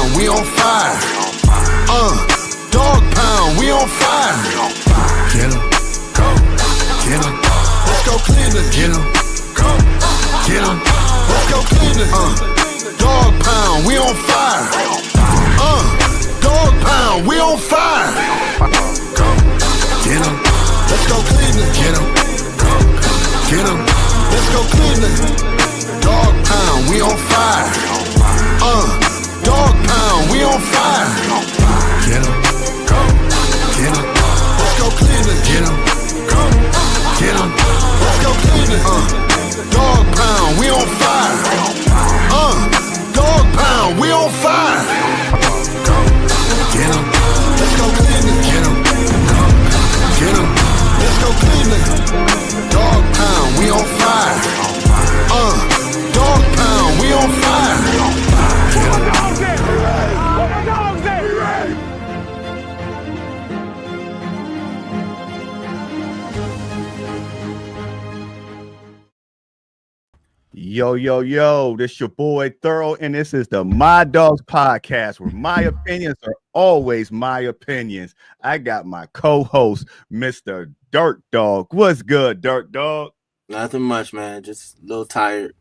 pound, we on fire. Dog pound, we on fire. Get 'em, go, get 'em. Let's go Cleveland, get 'em, go, get 'em. Let's go Cleveland. Dog pound, we on fire. Dog pound, we on fire. Go, get 'em. Let's go Cleveland, get 'em, go, get 'em. Let's go Cleveland. Dog pound, we on fire. Dog pound, we on fire. Get 'em, go, get 'em. Let's go Cleveland, get 'em, go, get 'em. Let's go Cleveland. Dog pound, we on fire. Dog pound, we on fire. Go, get 'em. Let's go Cleveland, get 'em, go, get 'em. Let's go Cleveland. Dog pound, we on fire. Dog pound, we on fire. Get 'em. Yo, this your boy Thorough, and this is the My Dogs Podcast, where my opinions are always my opinions. I got my co-host, Mr. Dirt Dog. What's good, Dirt Dog? Nothing much, man. Just a little tired,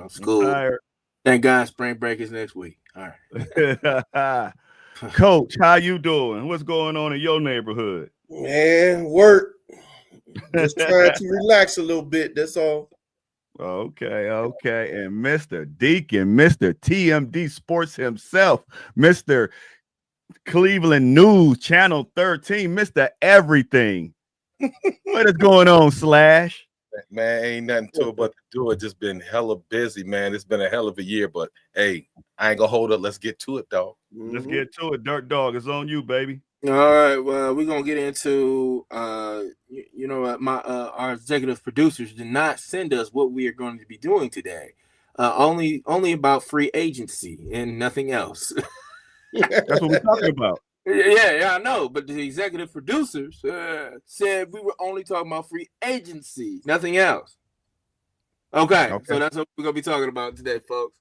school. Tired. Thank God spring break is next week. All right. Coach, how you doing? What's going on in your neighborhood? Man, work. Just trying to relax a little bit, that's all. Okay. And Mr. Deacon, Mr. TMD Sports himself, Mr. Cleveland News Channel 13, Mr. Everything. What is going on, Slash? Man, ain't nothing to it but to do it. Just been hella busy, man. It's been a hell of a year, but hey, I ain't gonna hold up. Let's get to it, dog. Let's get to it. Dirt Dog, it's on you, baby. All right. Well, we're gonna get into our executive producers did not send us what we are going to be doing today. Only about free agency and nothing else. That's what we're talking about. Yeah, I know. But the executive producers said we were only talking about free agency, nothing else. Okay. So that's what we're gonna be talking about today, folks.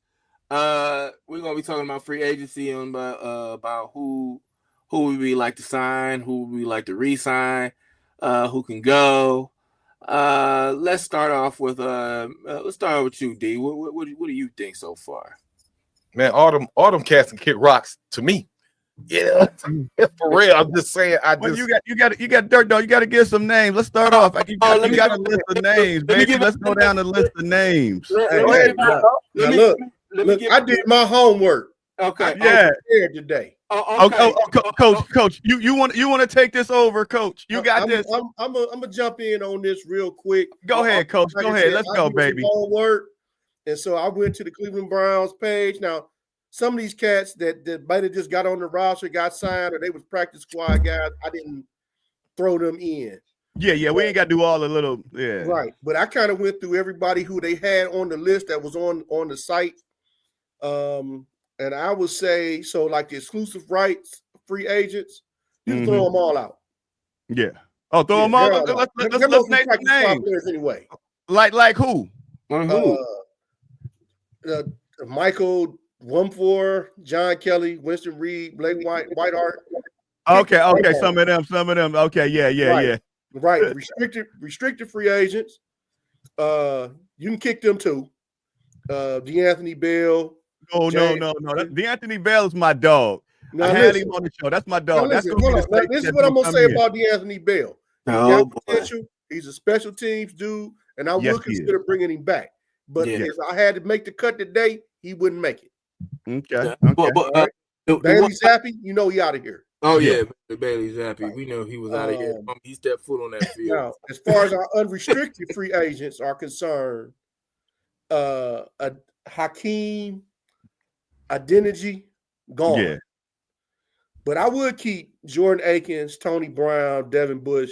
We're gonna be talking about free agency and about who we like to sign, who we like to re-sign, who can go. Let's start off with you, D. What do you think so far? Man, Autumn cats and Kid Rocks to me. Yeah, for real. I'm just saying. You got Dirt Dog. You got to give some names. Let's start off. You got a list of names, baby. Let's go down the list of names. Look, I did my homework. Okay. Yeah. Today. Coach, you want to take this over, Coach? You got this. I'm gonna jump in on this real quick. Go ahead, Coach. Go ahead. Let's go, baby. Homework, and so I went to the Cleveland Browns page. Now, some of these cats that might have just got on the roster, got signed, or they was practice squad guys, I didn't throw them in. Yeah, we ain't got to do all the little, yeah. Right, but I kind of went through everybody who they had on the list that was on the site. And I would say, so like the exclusive rights, free agents, you can throw them all out. Yeah. Oh, throw them all out. Let's name some names. Anyway. Like who? Michael Wumfor, John Kelly, Winston Reed, Blake Whiteheart. Okay. Some of them. Okay, yeah. Right. Restricted free agents. You can kick them too. DeAnthony Bell. No. DeAnthony Bell is my dog. I had him on the show. That's my dog. This is what I'm gonna say about DeAnthony Bell. He's a special teams dude, and I would consider bringing him back. But if I had to make the cut today, he wouldn't make it. Okay. Bailey Zappi, he out of here. Oh yeah, Bailey Zappi. We know he was out of here. He stepped foot on that field. Now, as far as our unrestricted free agents are concerned, Hakeem Adeniji gone. Yeah. But I would keep Jordan Akins, Tony Brown, Devin Bush,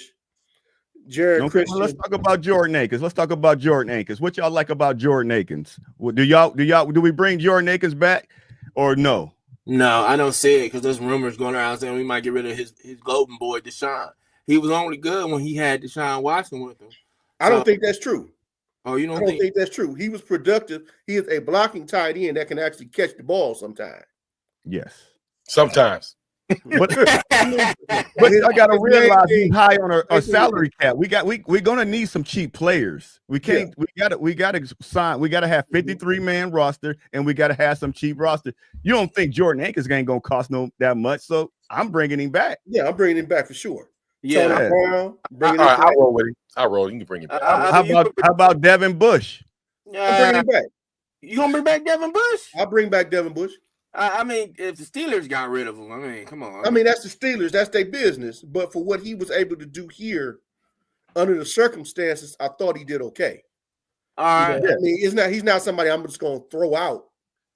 Jared Christian. Let's talk about Jordan Akins. What y'all like about Jordan Akins? Do we bring Jordan Akins back or no? No, I don't see it because there's rumors going around saying we might get rid of his golden boy Deshaun. He was only good when he had Deshaun Watson with him. I don't think that's true. Oh, you don't think that's true? He was productive. He is a blocking tight end that can actually catch the ball sometime. Yes. Sometimes. But I gotta realize he's high on a salary cap. We're gonna need some cheap players. We can't. We gotta sign. We gotta have 53-man roster, and we gotta have some cheap roster. You don't think Jordan Akins ain't gonna cost no that much? So I'm bringing him back. Yeah, I'm bringing him back for sure. Yeah, Tony Brown, bringing All him right, back. I'll roll with him. I'll roll. You can bring it back. How about Devin Bush? I'm bringing him back. You gonna bring back Devin Bush? I'll bring back Devin Bush. I mean, if the Steelers got rid of him, I mean, come on. I mean, that's the Steelers. That's their business. But for what he was able to do here, under the circumstances, I thought he did okay. All right. I mean, he's not somebody I'm just going to throw out.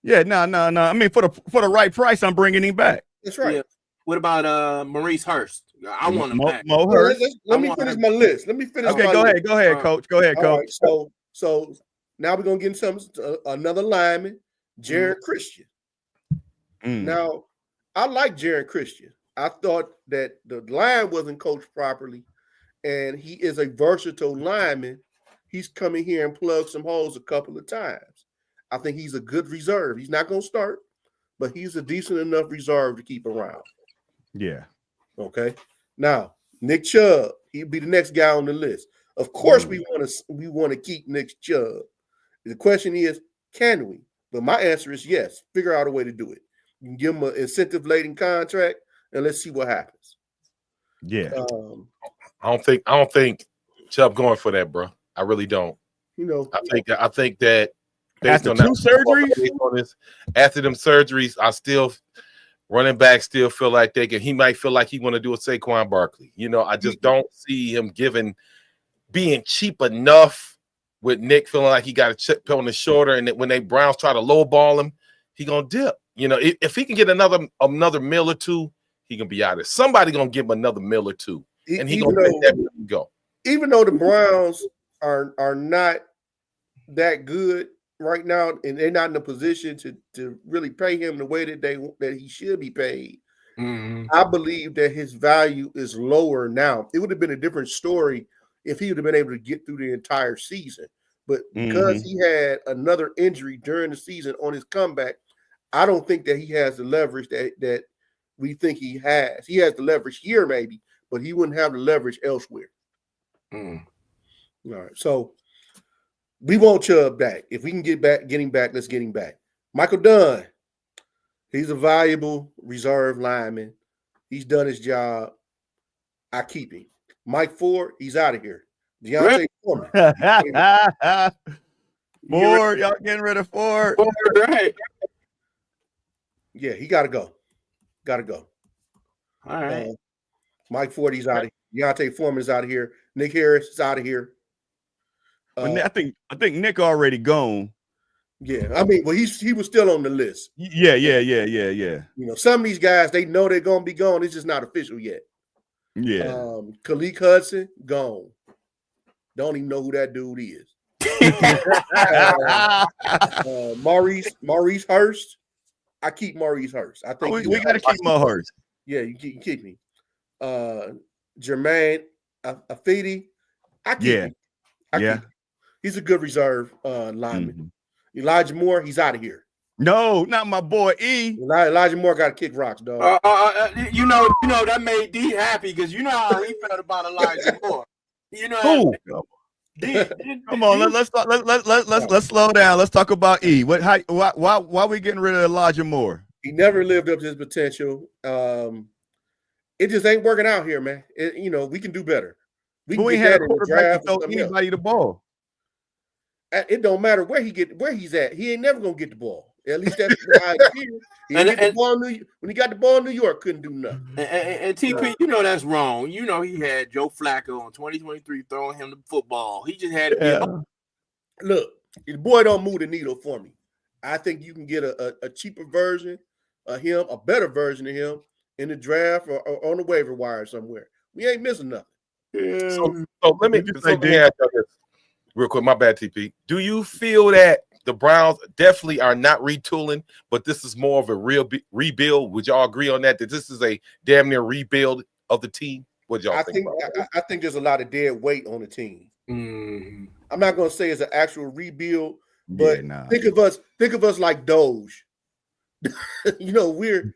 Yeah, no. I mean, for the right price, I'm bringing him back. That's right. Yeah. What about Maurice Hurst? I want him back. Mo Well, Hurst. let me finish my list. Okay, go ahead, coach. Go ahead, coach. Right, so now we're gonna get another lineman, Jared Christian. Now, I like Jared Christian. I thought that the line wasn't coached properly, and he is a versatile lineman. He's coming here and plugged some holes a couple of times. I think he's a good reserve. He's not going to start, but he's a decent enough reserve to keep around. Yeah. Okay. Now, Nick Chubb, he'll be the next guy on the list. Of course, we want to keep Nick Chubb. The question is, can we? But my answer is yes. Figure out a way to do it. You can give him an incentive-laden contract, and let's see what happens. Yeah. I don't think Chubb going for that, bro. I really don't. You know, I think that based after on 2 surgeries, after them surgeries, running back still feel like he might feel like he want to do a Saquon Barkley. You know, I just don't see him being cheap enough with Nick feeling like he got a chip on his shoulder, and that when they Browns try to lowball him, he gonna dip. You know, if he can get another mill or two, he can be out of it. Somebody gonna give him another mill or two, and he gonna let that go. Even though the Browns are not that good right now, and they're not in a position to really pay him the way that he should be paid, I believe that his value is lower now. It would have been a different story if he would have been able to get through the entire season. But because he had another injury during the season on his comeback, I don't think that he has the leverage that we think he has. He has the leverage here, maybe, but he wouldn't have the leverage elsewhere. All right. So we want Chubb back. If we can get him back, let's get him back. Michael Dunn, he's a valuable reserve lineman. He's done his job. I keep him. Mike Ford, he's out of here. Deontay Foreman. Ford, y'all getting rid of Ford. Right. Yeah, he got to go. Got to go. All right. Mike Ford, he's out of here. Deontay Foreman is out of here. Nick Harris is out of here. I think Nick already gone. Yeah, I mean, well, he was still on the list. Yeah. You know, some of these guys, they know they're gonna be gone. It's just not official yet. Yeah. Khaleke Hudson, gone. Don't even know who that dude is. Maurice Hurst. I keep Maurice Hurst. I think we got to keep Mo Hurst. Yeah, you keep me. Jermaine Afidi. I keep him. Keep him. He's a good reserve lineman. Elijah Moore, he's out of here. No, not my boy E. Elijah Moore got to kick rocks, dog. You know that made D happy because you know how he felt about Elijah Moore. You know, come on, let's slow down. Let's talk about E. Why we getting rid of Elijah Moore? He never lived up to his potential. It just ain't working out here, man. We can do better. We ain't had a quarterback to throw anybody the ball. It don't matter where he's at. He ain't never gonna get the ball. At least that's how when he got the ball in New York, couldn't do nothing. And TP, you know that's wrong. You know he had Joe Flacco in 2023 throwing him the football. He just had to be Look, the boy don't move the needle for me. I think you can get a cheaper version of him, a better version of him in the draft or on the waiver wire somewhere. We ain't missing nothing. So let me ask you this real quick. My bad, TP. Do you feel that the Browns definitely are not retooling, but this is more of a real rebuild? Would y'all agree on that? That this is a damn near rebuild of the team? What y'all think? I think there's a lot of dead weight on the team. I'm not going to say it's an actual rebuild, but think of us like Doge. We're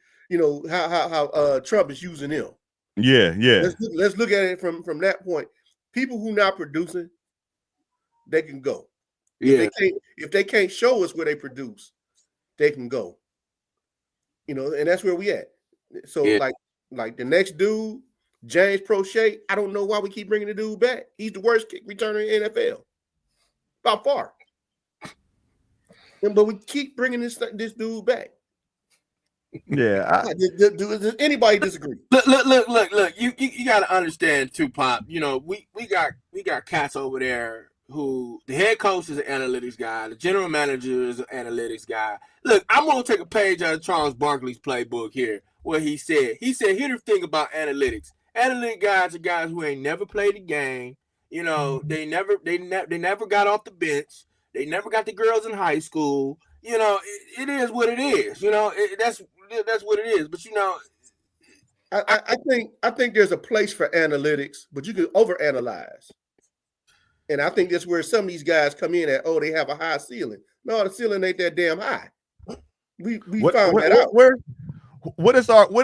how Trump is using them. Yeah. Let's look at it from that point. People who not producing, they can go. Yeah. If they can't show us where they produce, they can go. And that's where we at. So like the next dude, James Prochet, I don't know why we keep bringing the dude back. He's the worst kick returner in NFL, by far. But we keep bringing this dude back. Yeah. Does anybody disagree? Look. You got to understand too, Pop. We got cats over there who the head coach is an analytics guy, the general manager is an analytics guy. Look, I'm gonna take a page out of Charles Barkley's playbook here, where he said, here's the thing about analytics. Analytic guys are guys who ain't never played the game. They never got off the bench. They never got the girls in high school. It is what it is. That's what it is. But I think there's a place for analytics, but you can overanalyze. And I think that's where some of these guys come in at, they have a high ceiling. No, the ceiling ain't that damn high. We found that out. What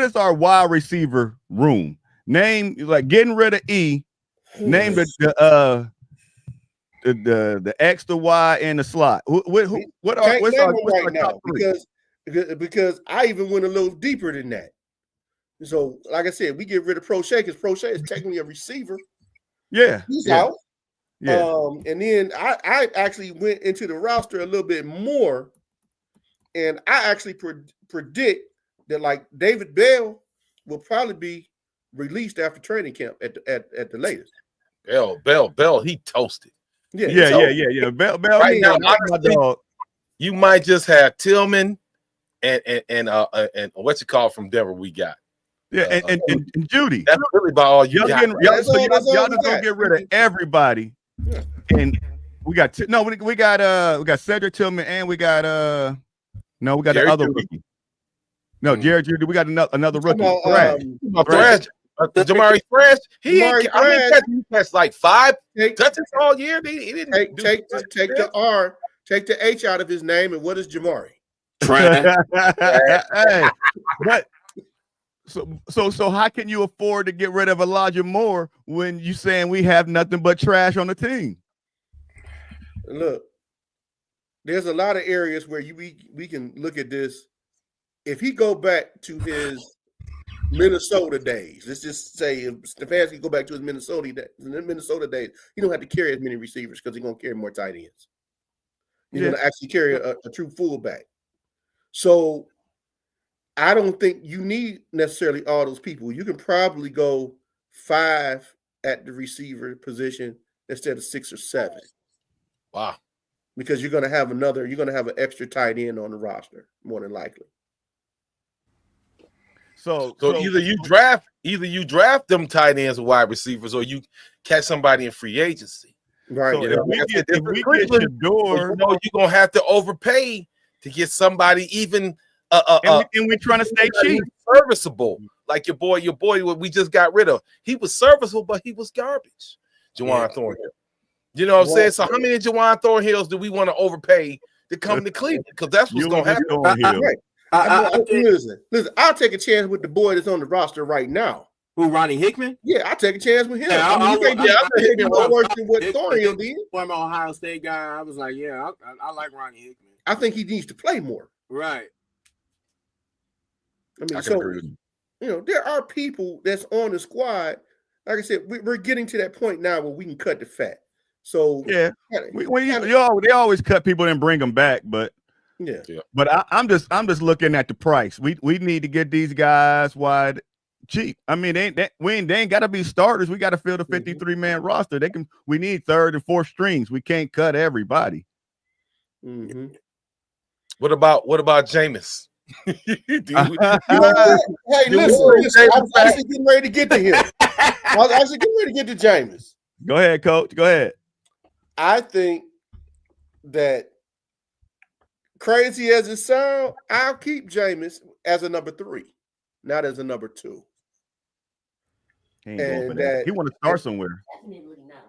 is our wide receiver room? Name, like, getting rid of E. Name the X, the Y, and the slot. What's our top three? Because I even went a little deeper than that. So, like I said, we get rid of Prochet because Prochet is technically a receiver. Yeah, he's out. Yeah. And then I actually went into the roster a little bit more, and I actually predict that, like, David Bell will probably be released after training camp at the latest. Bell, he toasted. Yeah. Bell, right now, honestly, you might just have Tillman and what you call from Denver. We got and Judy. That's really about all you got. Y'all just gonna get rid of everybody. Yeah. And we got Cedric Tillman, and we got the other rookie. No, Jared Judy. We got another rookie. Thrash. Jamari Thrash. He catch like 5 touches all year. He didn't take the R, take the H out of his name, and what is Jamari? Hey, but so how can you afford to get rid of Elijah Moore when you saying we have nothing but trash on the team? Look, there's a lot of areas where we can look at this. If he go back to his Minnesota days, let's just say if Stefanski go back to his Minnesota days, he don't have to carry as many receivers because he's gonna carry more tight ends. He's gonna actually carry a true fullback. So I don't think you need necessarily all those people. You can probably go 5 at the receiver position instead of 6 or 7. Wow. Because you're gonna have an extra tight end on the roster, more than likely. So either you draft them tight ends or wide receivers, or you catch somebody in free agency. Right. So if we get Shador, you're gonna have to overpay to get somebody even and we're trying to stay cheap, serviceable. Like your boy, what we just got rid of. He was serviceable, but he was garbage. Juwan Thornhill. You know what I'm saying? So how many Juwan Thornhills do we want to overpay to come to Cleveland? Because that's what's gonna happen. Listen, I'll take a chance with the boy that's on the roster right now. Who, Ronnie Hickman? Yeah, I'll take a chance with him. Yeah, I think he's worse than what Thornhill did. Former Ohio State guy, I was like, yeah, I like Ronnie Hickman. I think he needs to play more. Right. I mean, there are people that's on the squad. Like I said, we're getting to that point now where we can cut the fat. So yeah, they always cut people and bring them back, but. Yeah. But I'm just looking at the price. We need to get these guys wide cheap. I mean, they ain't got to be starters. We got to fill the 53-man roster. We need 3rd and 4th strings. We can't cut everybody. Mm-hmm. What about Jameis? Hey, listen, I was actually getting ready to get to him. I was actually getting ready to get to Jameis. Go ahead, Coach. Go ahead. I think that, crazy as it sounds, I'll keep Jameis as a number 3, not as a number 2. He want to start somewhere.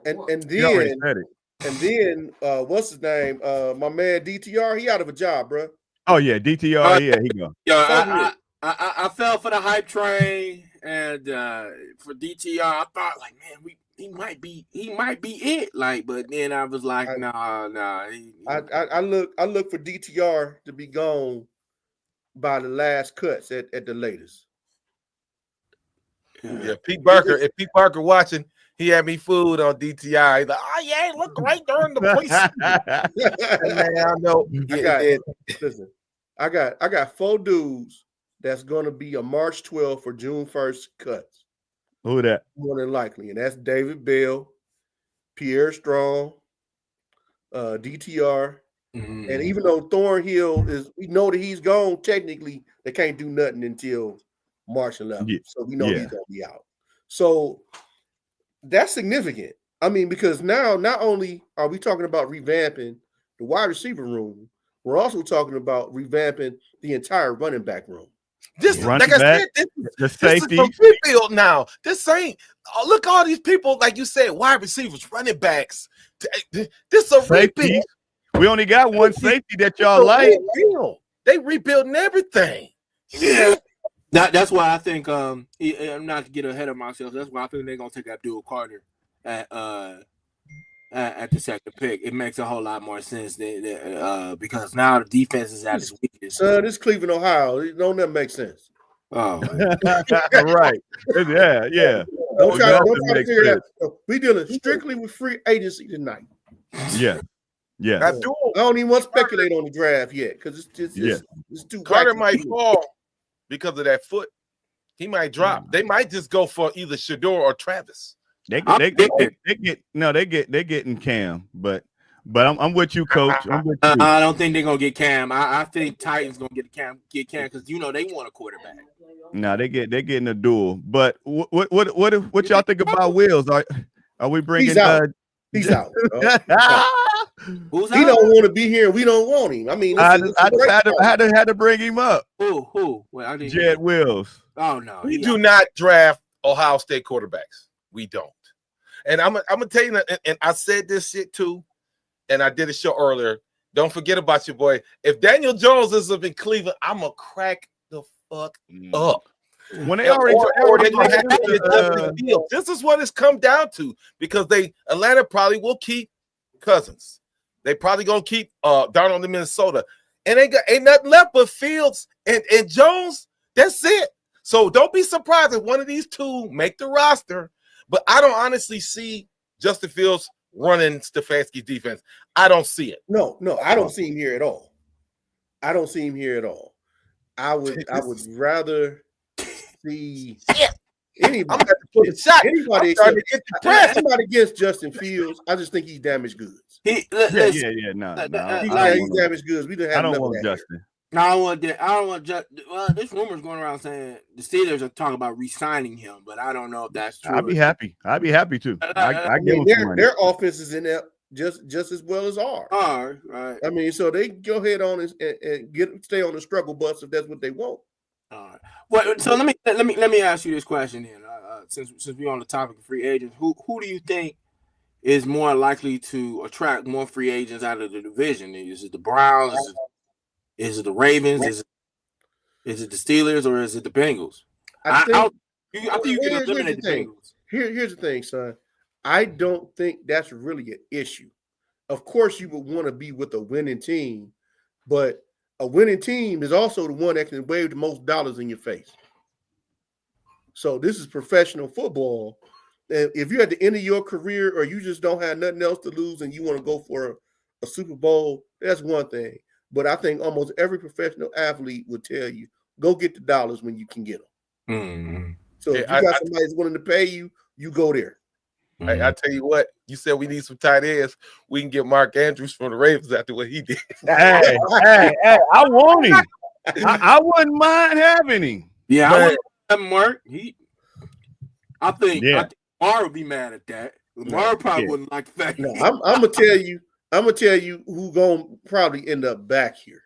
And then what's his name? My man DTR, he out of a job, bro. Oh yeah, DTR. Yeah, he go. Yeah, I fell for the hype train, and for DTR, I thought like, man, he might be it. Like, but then I was like, nah. I look for DTR to be gone by the last cuts at the latest. Yeah, Pete Barker. If Pete Barker watching, he had me fooled on DTR. He's like, oh yeah, it looked great during the preseason. Man, I know. Listen, I got 4 dudes that's going to be a March 12th or June 1st cuts. Who that? More than likely, and that's David Bell, Pierre Strong, DTR, and even though Thornhill we know that he's gone. Technically, they can't do nothing until March 11th, so we know he's going to be out. So that's significant. I mean, because now not only are we talking about revamping the wide receiver room, we're also talking about revamping the entire running back room. This, like I said, this is a rebuild now. This ain't. Oh, look, all these people, like you said, wide receivers, running backs. This is a rebuild. We only got one safety that y'all like. They rebuilding everything. Yeah. That's why I think I'm not to get ahead of myself. That's why I think they're gonna take Abdul Carter at the second pick. It makes a whole lot more sense because now the defense is at its weakest. Son, this Cleveland, Ohio. Don't that make sense? Oh, right. Yeah. Don't try to figure it out. We dealing strictly with free agency tonight. Yeah. I don't even want to speculate on the draft yet because it's too. Carter might fall because of that foot. He might drop. They might just go for either Shador or Travis. They getting Cam, but I'm with you, Coach. I'm with you. I don't think they're gonna get Cam. I think Titans gonna get Cam because they want a quarterback. No, they're getting a duel. But what y'all think about Wills? Are we bringing? He's out. He's out. Who's he out? don't want to be here. We don't want him. I mean, I had to bring him up. Who? Well, Jed Wills. Oh no, we do not draft Ohio State quarterbacks. We don't. And I'm gonna tell you, and I said this shit too, and I did a show earlier. Don't forget about your boy. If Daniel Jones is up in Cleveland, I'm gonna crack the fuck up. When they already this is what it's come down to because Atlanta probably will keep Cousins. They probably gonna keep Darnold in Minnesota, and ain't nothing left but Fields and Jones. That's it. So don't be surprised if one of these two make the roster. But I don't honestly see Justin Fields running Stefanski's defense. I don't see it. No, I don't see him here at all. I would rather see anybody against Justin Fields. I just think he's damaged goods. He's damaged goods. We didn't have I don't want Justin. No, I don't want Justin. Well, there's rumors going around saying the Steelers are talking about re-signing him, but I don't know if that's true. I'd be happy too. I mean, their offense is in there just as well as ours. All right. I mean, so they go ahead on and stay on the struggle bus if that's what they want. All right. Well, so let me ask you this question then. Since we're on the topic of free agents, who do you think is more likely to attract more free agents out of the division? Is it the Browns? Is it the Ravens? Is it the Steelers or is it the Bengals? I think you can eliminate the Bengals. Here's the thing, son. I don't think that's really an issue. Of course, you would want to be with a winning team, but a winning team is also the one that can wave the most dollars in your face. So this is professional football. And if you're at the end of your career or you just don't have nothing else to lose and you want to go for a Super Bowl, that's one thing. But I think almost every professional athlete would tell you, go get the dollars when you can get them. Mm-hmm. So if you got somebody that's willing to pay you, you go there. I tell you what, you said we need some tight ends. We can get Mark Andrews from the Ravens after what he did. Hey, I want him. I wouldn't mind having him. Yeah, I wouldn't have Mark. I think Lamar would be mad at that. Lamar probably wouldn't like that. No, I'm gonna tell you who gonna probably end up back here,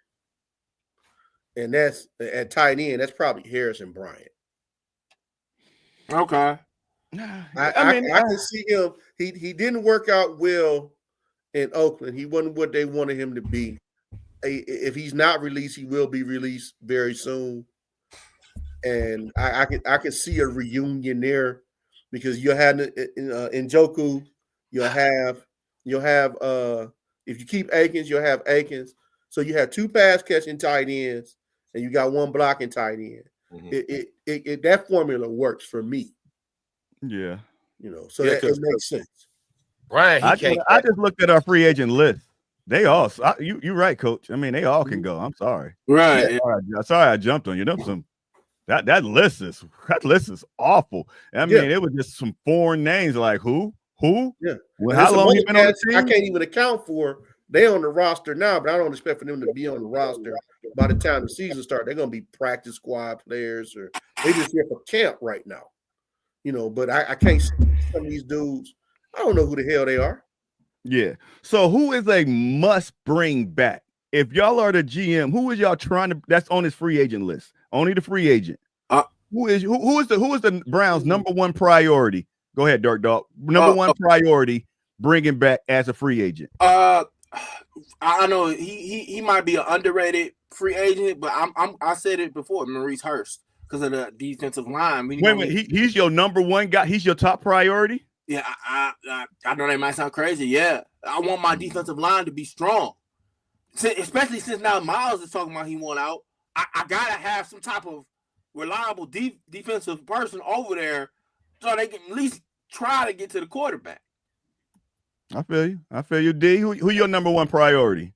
and that's at tight end. That's probably Harrison Bryant. Okay. I can see him. He didn't work out well in Oakland. He wasn't what they wanted him to be. If he's not released, he will be released very soon. and I can see a reunion there because you'll have Njoku, you'll have if you keep Akins, you'll have Akins. So you have 2 pass catching tight ends, and you got 1 blocking tight end. Mm-hmm. That formula works for me. Yeah, so it makes sense. Brian, I just looked at our free agent list. They all, you're right, Coach. I mean, they all can go. I'm sorry. Right. Yeah, sorry, I jumped on you. That list is awful. I mean, it was just some foreign names like who? Yeah. Well, how long you been on the team? I can't even account for. They on the roster now, but I don't expect for them to be on the roster by the time the season starts. They're going to be practice squad players, or they just here for camp right now. But I can't see some of these dudes. I don't know who the hell they are. Yeah. So who is a must bring back? If y'all are the GM, who is y'all trying to? That's on his free agent list. Only the free agent. Who is the Browns' number one priority? Go ahead, Dark Dog. Number one priority, bringing back as a free agent. I know he might be an underrated free agent, but I said it before, Maurice Hurst, because of the defensive line. Wait, he's your number one guy. He's your top priority. Yeah, I know that might sound crazy. Yeah, I want my defensive line to be strong, especially since now Miles is talking about he want out. I gotta have some type of reliable defensive person over there, so they can at least try to get to the quarterback. I feel you, D. Who your number one priority?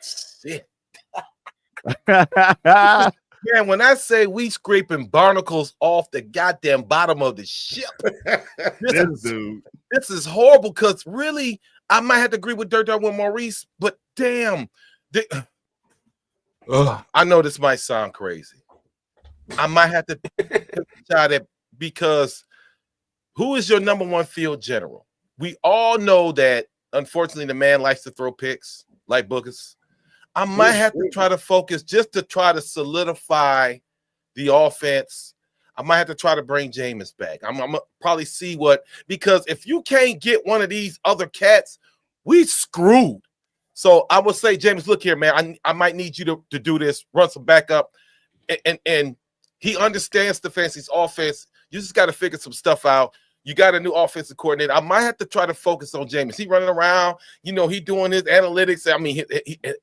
Shit. Man, when I say we scraping barnacles off the goddamn bottom of the ship, this is horrible. Because really, I might have to agree with Dirt with Maurice, but damn, I know this might sound crazy. I might have to try that, because who is your number one field general? We all know that, unfortunately, the man likes to throw picks like Boogers. I might have to try to focus just to try to solidify the offense. I might have to try to bring Jameis back. I'm going to probably see because if you can't get one of these other cats, we screwed. So I will say, Jameis, look here, man, I might need you to do this, run some backup. And he understands the Fancy's offense. You just got to figure some stuff out. You got a new offensive coordinator. I might have to try to focus on Jameis. He running around, he doing his analytics. I mean, his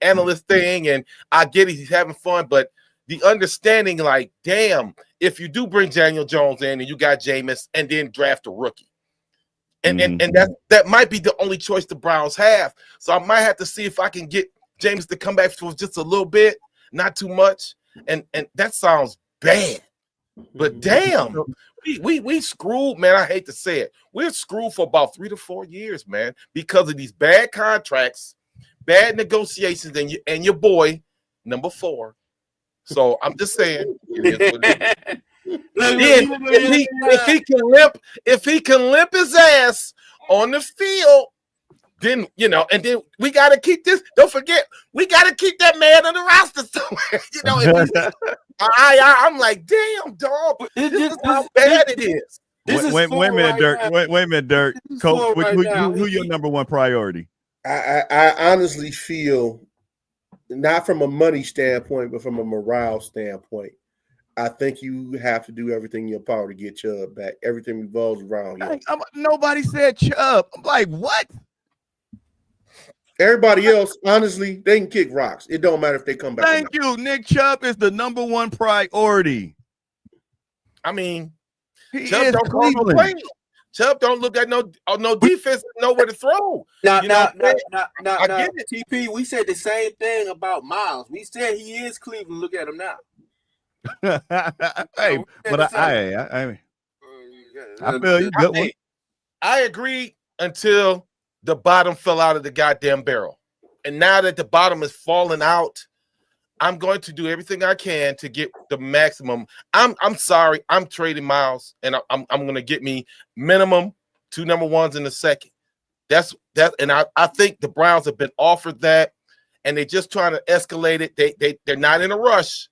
analyst thing, and I get it. He's having fun, but the understanding, like, damn, if you do bring Daniel Jones in and you got Jameis and then draft a rookie, and that might be the only choice the Browns have. So I might have to see if I can get Jameis to come back for just a little bit, not too much. And that sounds bad, but damn. We screwed, man. I hate to say it. We're screwed for about 3 to 4 years, man, because of these bad contracts, bad negotiations, and your boy, number 4. So I'm just saying. If he can limp his ass on the field, then and then we got to keep this. Don't forget, we got to keep that man on the roster somewhere. I'm like, damn, dog. This is how bad it is. Wait a minute, Dirk. Wait a minute, Dirk. Coach, who your number one priority? I honestly feel, not from a money standpoint, but from a morale standpoint, I think you have to do everything in your power to get Chubb back. Everything revolves around him. Nobody said Chubb. I'm like, what? Everybody else, honestly, they can kick rocks. It don't matter if they come back. Thank you. Nick Chubb is the number one priority. I mean, Chubb don't look at no defense, nowhere to throw. Now, TP, we said the same thing about Miles. We said he is Cleveland. Look at him now. Hey, but I feel you. Good one. I agree until the bottom fell out of the goddamn barrel. And now that the bottom is falling out, I'm going to do everything I can to get the maximum. I'm sorry, I'm trading Miles, and I'm going to get me minimum 2 number ones in the second. That's and I think the Browns have been offered that, and they're just trying to escalate it. They're not in a rush,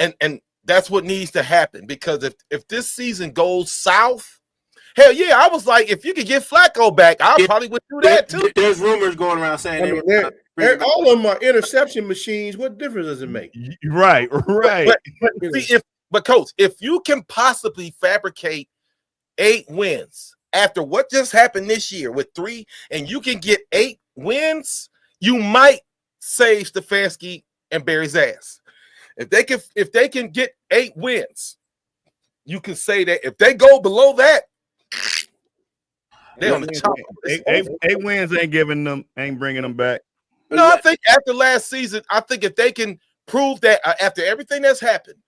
and that's what needs to happen, because if this season goes south, hell yeah, I was like, if you could get Flacco back, I probably would do that too. There's rumors going around saying all of them are interception machines. What difference does it make? Right. But see, But coach, if you can possibly fabricate 8 wins after what just happened this year with 3, and you can get 8 wins, you might save Stefanski and Barry's ass. If they can get 8 wins, you can say that. If they go below that, they're on the top. 8 wins ain't bringing them back. No, I think after last season, I think if they can prove that after everything that's happened,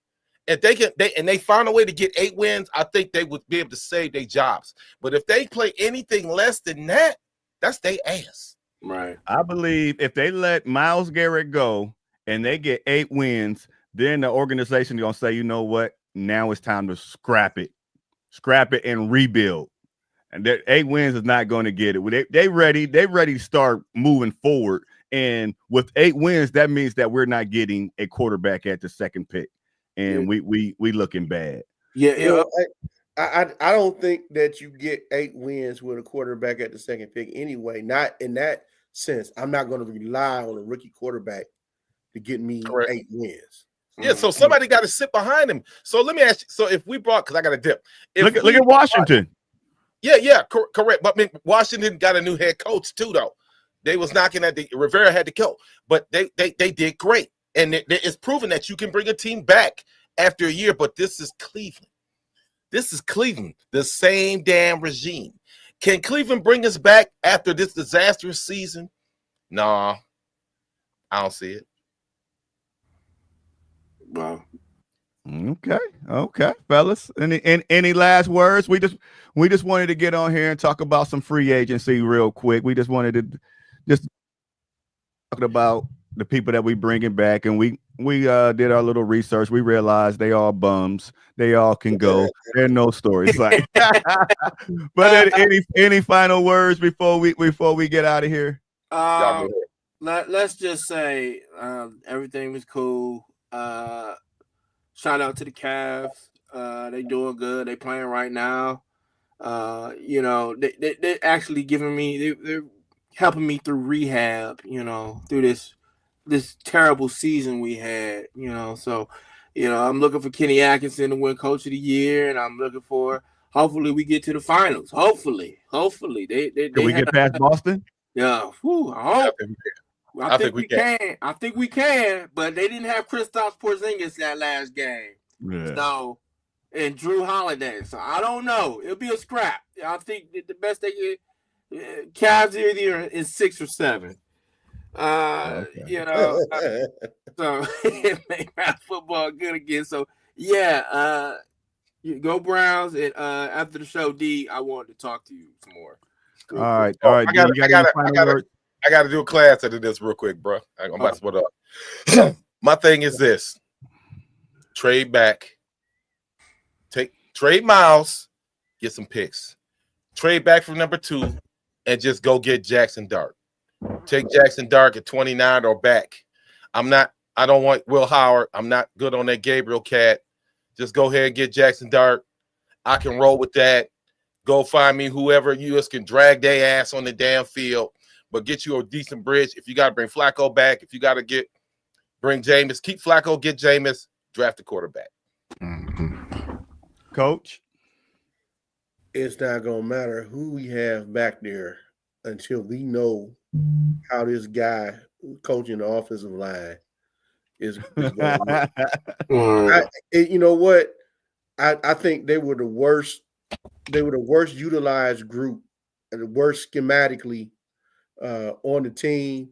if they find a way to get 8 wins, I think they would be able to save their jobs. But if they play anything less than that, that's their ass. Right. I believe if they let Myles Garrett go and they get 8 wins, then the organization is gonna say, you know what? Now it's time to scrap it and rebuild. And that 8 wins is not going to get it. They ready to start moving forward. And with 8 wins, that means that we're not getting a quarterback at the second pick, and we looking bad. Yeah, You know, I don't think that you get 8 wins with a quarterback at the second pick anyway. Not in that sense. I'm not going to rely on a rookie quarterback to get me Correct. 8 wins. Yeah, so somebody got to sit behind him. So let me ask you. So if we brought, because I got a dip. Look at Washington. Correct. But I mean, Washington got a new head coach too, though. They was knocking at the Rivera had to go, but they did great, and it's proven that you can bring a team back after a year. But this is Cleveland. The same damn regime. Can Cleveland bring us back after this disastrous season? Nah, I don't see it. Wow. Okay, fellas. Any last words? We just wanted to get on here and talk about some free agency real quick. We just wanted to talk about the people that we bringing back, and we did our little research. We realized they all bums. They all can go. There are no stories like. But any final words before we get out of here? Let's just say everything was cool. Shout out to the Cavs. They doing good. They playing right now. They're actually giving me. They're helping me through rehab. Through this terrible season we had. So I'm looking for Kenny Atkinson to win Coach of the Year, and I'm looking for. Hopefully, we get to the finals. Hopefully, they Can we get past Boston? Yeah. Whew, I hope. I think we can. I think we can, but they didn't have Kristaps Porzingis that last game. Yeah. So, and Drew Holiday. So I don't know. It'll be a scrap. I think the best they get, Cavs are either in 6 or 7. So it made football good again. So yeah, you go Browns. And after the show, D, I wanted to talk to you some more. All right. I got to do a class after this real quick, bro. I'm about to split up. My thing is this: trade back, trade Miles, get some picks, trade back from number 2, and just go get Jackson Dart. Take Jackson Dart at 29 or back. I don't want Will Howard. I'm not good on that Gabriel cat. Just go ahead and get Jackson Dart. I can roll with that. Go find me whoever you just can drag their ass on the damn field. But get you a decent bridge. If you got to bring Flacco back, if you got to bring Jameis, keep Flacco, get Jameis, draft a quarterback. Mm-hmm. Coach? It's not going to matter who we have back there until we know how this guy coaching the offensive line is going to look. You know what? I think they were the worst. They were the worst utilized group and the worst schematically on the team.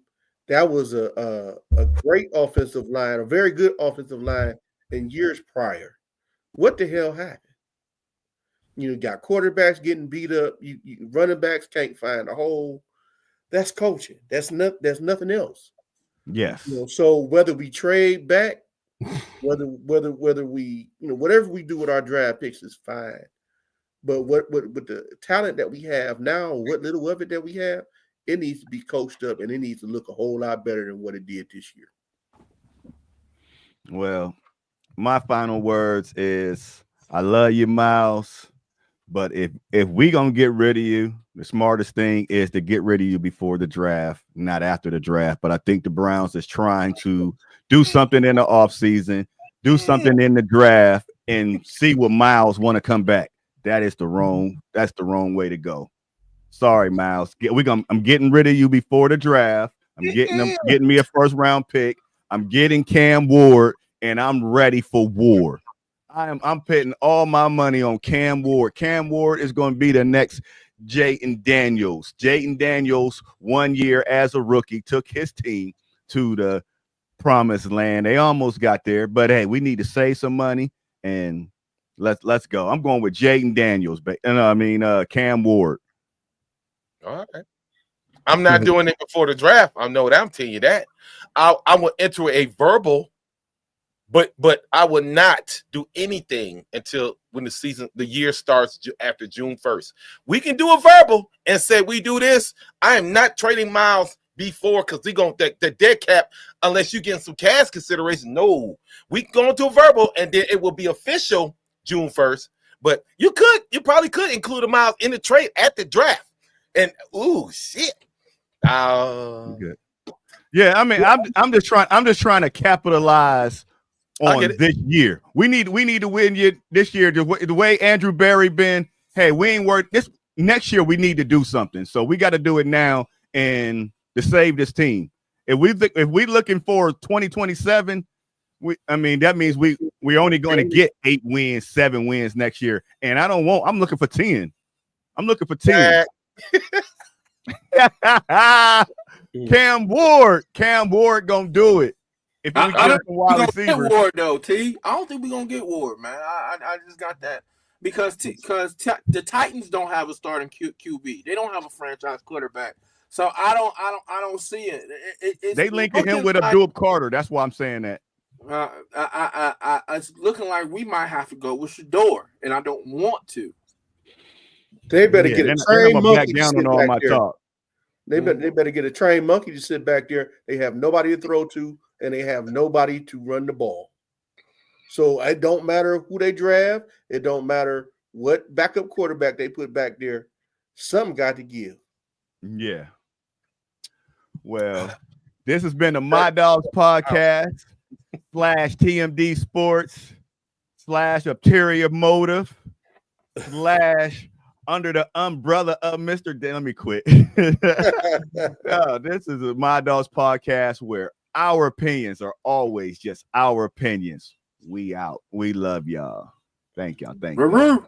That was a great offensive line, a very good offensive line in years prior. What the hell happened? You got quarterbacks getting beat up. You running backs can't find a hole. That's coaching. That's nothing else. Yes. So whether we trade back, whether we whatever we do with our draft picks is fine. But what with the talent that we have now, what little of it that we have, it needs to be coached up and it needs to look a whole lot better than what it did this year. Well, my final words is I love you, Miles. But if we gonna get rid of you, the smartest thing is to get rid of you before the draft, not after the draft. But I think the Browns is trying to do something in the offseason, do something in the draft, and see what Miles want to come back. That's the wrong way to go. Sorry, Miles. I'm getting rid of you before the draft. I'm getting me a first round pick. I'm getting Cam Ward, and I'm ready for war. I'm putting all my money on Cam Ward. Cam Ward is going to be the next Jayden Daniels. Jayden Daniels, 1 year as a rookie, took his team to the promised land. They almost got there, but hey, we need to save some money and let's go. I'm going with Jayden Daniels, but Cam Ward. All right. I'm not doing it before the draft. I know that. I'm telling you that. I will enter a verbal, but I will not do anything until when the year starts after June 1st. We can do a verbal and say we do this. I am not trading Miles before because they're going the dead cap unless you get some cash consideration. No, we can go into a verbal and then it will be official June 1st. But you probably could include a Miles in the trade at the draft. And shit. Good. Yeah, I mean, I'm just trying to capitalize on this year. We need to win this year. The way Andrew Berry been, hey, we ain't worth this. Next year we need to do something. So we got to do it now and to save this team. If we looking for 2027, that means we're only going to get 8 wins, 7 wins next year. And I'm looking for 10. I'm looking for 10. Cam Ward gonna do it. If we get some wide receivers, get Ward though, T. I don't think we're gonna get Ward, man. I just got that because the Titans don't have a starting QB. They don't have a franchise quarterback. So I don't see it. They linking him with Abdul Carter. That's why I'm saying that. It's looking like we might have to go with Shador, and I don't want to. They better get a trained monkey to sit back there. Talk. They better get a trained monkey to sit back there. They have nobody to throw to, and they have nobody to run the ball. So it don't matter who they draft. It don't matter what backup quarterback they put back there. Something got to give. Yeah. Well, this has been the My Dogs podcast / TMD Sports / Ulterior Motive / under the umbrella of Mr. Let me quit. This is a My Dogs podcast where our opinions are always just our opinions. We out. We love y'all. Thank y'all. Thank you.